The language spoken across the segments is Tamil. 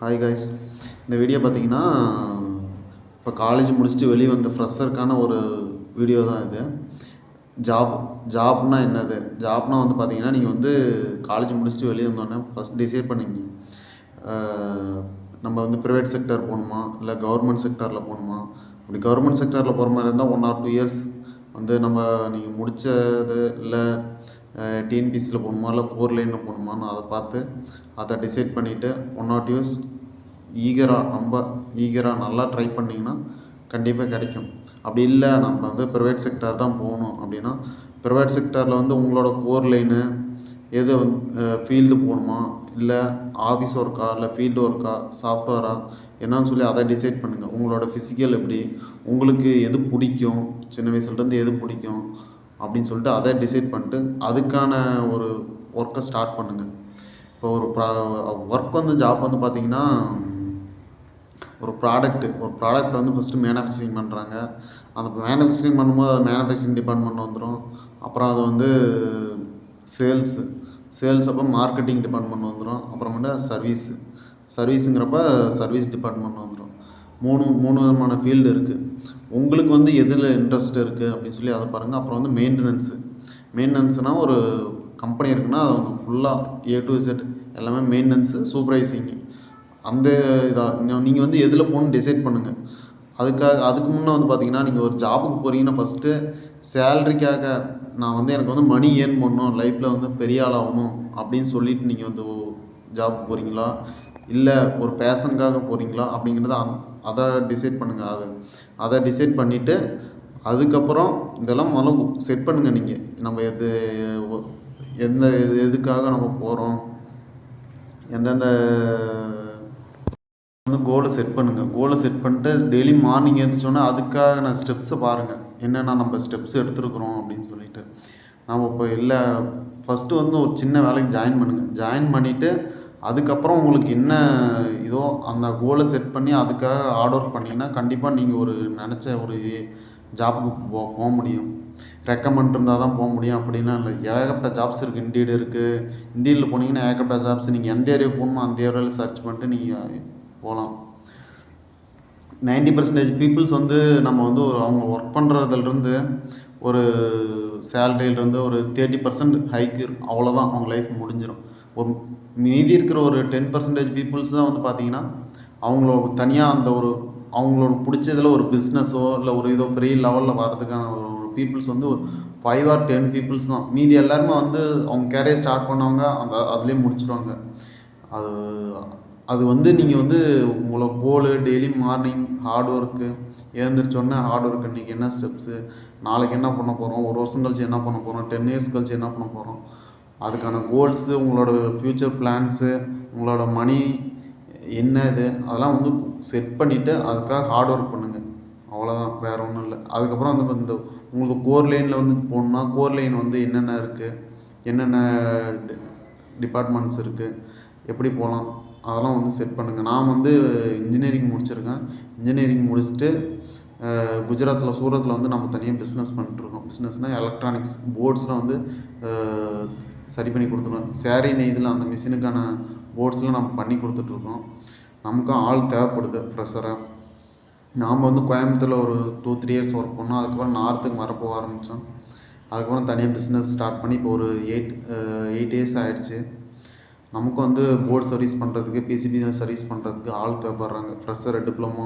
Hi guys. இந்த வீடியோ பார்த்தீங்கன்னா, இப்போ காலேஜ் முடிச்சுட்டு வெளியே வந்த ஃப்ரெஷருக்கான ஒரு வீடியோ தான் இது. ஜாப்னா என்னது? ஜாப்னா வந்து பார்த்தீங்கன்னா, நீங்கள் வந்து காலேஜ் முடிச்சுட்டு வெளியே வந்தோடனே ஃபஸ்ட் டிசைட் பண்ணிங்க. நம்ம வந்து ப்ரைவேட் செக்டர் போகணுமா, இல்லை கவர்மெண்ட் செக்டாரில் போகணுமா? அப்படி கவர்மெண்ட் செக்டாரில் போகிற மாதிரி இருந்தால் 1 or 2 இயர்ஸ் வந்து நீங்கள் முடித்தது இல்லை டிஎன்பிசியில் போகணுமா, இல்லை கோர் லைனில் போகணுமான்னு அதை பார்த்து அதை டிசைட் பண்ணிவிட்டு 1 or 2 இயர்ஸ் ரொம்ப ஈகராக நல்லா ட்ரை பண்ணிங்கன்னா கண்டிப்பாக கிடைக்கும். அப்படி இல்லை நம்ம வந்து ப்ரைவேட் செக்டார் தான் போகணும் அப்படின்னா, ப்ரைவேட் செக்டாரில் வந்து உங்களோட கோர் லைனு எது ஃபீல்டு போகணுமா, இல்லை ஆஃபீஸ் ஒர்க்கா, இல்லை ஃபீல்டு ஒர்க்கா, சாஃப்ட்வேரா என்னன்னு சொல்லி அதை டிசைட் பண்ணுங்கள். உங்களோட ஃபிசிக்கல் எப்படி, உங்களுக்கு எது பிடிக்கும், சின்ன வயசுலேருந்து எது பிடிக்கும் அப்படின்னு சொல்லிட்டு அதை டிசைட் பண்ணிட்டு அதுக்கான ஒரு ஒர்க்கை ஸ்டார்ட் பண்ணுங்கள். இப்போ ஒரு ஒர்க் வந்து ஜாப் வந்து பார்த்திங்கன்னா, ஒரு ப்ராடக்ட் வந்து ஃபஸ்ட்டு மேனுஃபேக்சரிங் பண்ணுறாங்க. அந்த மேனுஃபேக்சரிங் பண்ணும்போது அது மேனுஃபேக்சரிங் டிபார்ட்மெண்ட் வந்துடும். அப்புறம் அது வந்து சேல்ஸ் அப்போ மார்க்கெட்டிங் டிபார்ட்மெண்ட் வந்துடும். அப்புறமேட்டு சர்வீஸுங்கிறப்ப சர்வீஸ் டிபார்ட்மெண்ட் வந்துடும். மூணு விதமான ஃபீல்டு இருக்குது. உங்களுக்கு வந்து எதில் இன்ட்ரெஸ்ட் இருக்குது அப்படின்னு சொல்லி அதை பாருங்கள். அப்புறம் வந்து மெயின்டெனன்ஸ்னால் ஒரு கம்பெனி இருக்குன்னா அது வந்து ஃபுல்லாக A to Z எல்லாமே மெயின்டெனன்ஸு, சூப்பர்வைசிங்கு அந்த இதாக நீங்கள் வந்து எதில் போகணுன்னு டிசைட் பண்ணுங்கள். அதுக்கு முன்னே வந்து பார்த்தீங்கன்னா, நீங்கள் ஒரு ஜாபுக்கு போகிறீங்கன்னா ஃபஸ்ட்டு சேலரிக்காக நான் வந்து எனக்கு வந்து மணி ஏர்ன் பண்ணணும், லைஃப்பில் வந்து பெரிய ஆள் ஆகணும் அப்படின்னு சொல்லிட்டு நீங்கள் வந்து ஜாபுக்கு போகிறீங்களா, இல்லை ஒரு பேஷனுக்காக போகிறீங்களா அப்படிங்கிறத அதை டிசைட் பண்ணுங்கள். அதை டிசைட் பண்ணிவிட்டு அதுக்கப்புறம் இதெல்லாம் முதல்ல செட் பண்ணுங்கள். நீங்கள் நம்ம எதுக்காக நம்ம போகிறோம், எந்தெந்த வந்து கோலை செட் பண்ணுங்கள். கோலை செட் பண்ணிட்டு டெய்லி மார்னிங் எழுந்திரிச்சோன்னா அதுக்கான ஸ்டெப்ஸை பாருங்கள். என்னென்ன நம்ம ஸ்டெப்ஸ் எடுத்துருக்குறோம் அப்படின்னு சொல்லிட்டு நம்ம இப்போ இல்லை ஃபஸ்ட்டு வந்து ஒரு சின்ன வேலைக்கு ஜாயின் பண்ணுங்கள். ஜாயின் பண்ணிவிட்டு அதுக்கப்புறம் உங்களுக்கு என்ன இதோ அந்த கோலை செட் பண்ணி அதுக்காக ஹார்ட் ஒர்க் பண்ணிங்கன்னா கண்டிப்பாக நீங்கள் ஒரு நினச்ச ஒரு ஜாப்புக்கு போக முடியும். ரெக்கமெண்ட் இருந்தால் தான் போக முடியும் அப்படின்னா இல்லை. ஏகப்பட்ட ஜாப்ஸ் இருக்குது. இண்டீடு இருக்குது. இண்டீடில் போனீங்கன்னா ஏகப்பட்ட ஜாப்ஸ். நீங்கள் எந்த ஏரியாவுக்கு போகணுமோ அந்த ஏரியாவில் சர்ச் பண்ணிட்டு நீங்கள் போகலாம். 90% பீப்புள்ஸ் வந்து நம்ம வந்து அவங்க ஒர்க் பண்ணுறதுலேருந்து ஒரு சேலரியிலேருந்து ஒரு 30% ஹைக்கு அவ்வளோதான் அவங்க லைஃப் முடிஞ்சிடும். ஒரு மீதி இருக்கிற ஒரு 10% பீப்புள்ஸ் தான் வந்து பார்த்திங்கன்னா அவங்களோட தனியாக அந்த ஒரு அவங்களோட பிடிச்சதில் ஒரு பிஸ்னஸோ இல்லை ஒரு இதோ பெரிய லெவலில் வர்றதுக்கான ஒரு பீப்புள்ஸ் வந்து ஒரு 5 or 10 பீப்புள்ஸ் தான். மீதி எல்லாருமே வந்து அவங்க கேரியர் ஸ்டார்ட் பண்ணவங்க அதுலேயே முடிச்சிடுவாங்க. அது வந்து நீங்கள் வந்து உங்களோட goal daily morning hard work, எழுந்திரிச்சோடனே ஹார்ட் ஒர்க், இன்றைக்கி என்ன ஸ்டெப்ஸு, நாளைக்கு என்ன பண்ண போகிறோம், ஒரு வருஷம் கழிச்சு என்ன பண்ண போகிறோம், 10 இயர்ஸ் கழிச்சு என்ன பண்ண போகிறோம், அதுக்கான கோல்ஸு, உங்களோட ஃப்யூச்சர் பிளான்ஸு, உங்களோட மணி என்ன இது அதெல்லாம் வந்து செட் பண்ணிவிட்டு அதுக்காக ஹார்ட் ஒர்க் பண்ணுங்கள். அவ்வளோதான், வேறு ஒன்றும் இல்லை. அதுக்கப்புறம் வந்து இந்த உங்களுக்கு கோர் லைனில் வந்து போகணுன்னா கோர் லைன் வந்து என்னென்ன இருக்குது, என்னென்ன டிபார்ட்மெண்ட்ஸ் இருக்குது, எப்படி போகலாம் அதெல்லாம் வந்து செட் பண்ணுங்கள். நான் வந்து இன்ஜினியரிங் முடிச்சிருக்கேன். இன்ஜினியரிங் முடிச்சுட்டு குஜராத்தில் சூரத்தில் வந்து நம்ம தனியாக பிஸ்னஸ் பண்ணிட்டுருக்கோம். பிஸ்னஸ்னால் எலக்ட்ரானிக்ஸ் போர்ட்ஸ்லாம் வந்து சரி பண்ணி கொடுத்துருவோம். சேரீ நெய்தில் அந்த மிஷினுக்கான போர்ட்ஸ்லாம் நம்ம பண்ணி கொடுத்துட்ருக்கோம். நமக்கும் ஆள் தேவைப்படுது ஃப்ரெஷராக. நாம் வந்து கோயம்புத்தூரில் ஒரு 2-3 இயர்ஸ் ஒர்க் பண்ணோம். அதுக்கப்புறம் நார்த்துக்கு வரப்போக ஆரம்பித்தோம். அதுக்கப்புறம் தனியாக பிஸ்னஸ் ஸ்டார்ட் பண்ணி இப்போ ஒரு 8 இயர்ஸ் ஆகிடுச்சு. நமக்கும் வந்து போர்டு சர்வீஸ் பண்ணுறதுக்கு, பிசிபி சர்வீஸ் பண்ணுறதுக்கு ஆள் தேவைப்படுறாங்க. ஃப்ரெஷரு, டிப்ளமோ,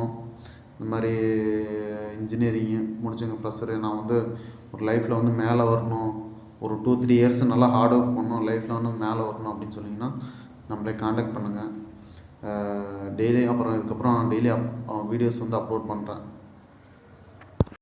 இந்த மாதிரி இன்ஜினியரிங்கு முடிச்சுங்க ஃப்ரெஷரு. நான் வந்து ஒரு லைஃப்பில் வந்து மேலே வரணும், ஒரு 2-3 இயர்ஸ் நல்லா ஹார்ட் ஒர்க் பண்ணணும், லைஃப்பில் வந்து மேலே வரணும் அப்படின்னு சொன்னிங்கன்னா நம்மளே காண்டாக்ட் பண்ணுங்கள். டெய்லி அப்புறம் இதுக்கப்புறம் டெய்லி வீடியோஸ் வந்து அப்லோட் பண்ணுறேன்.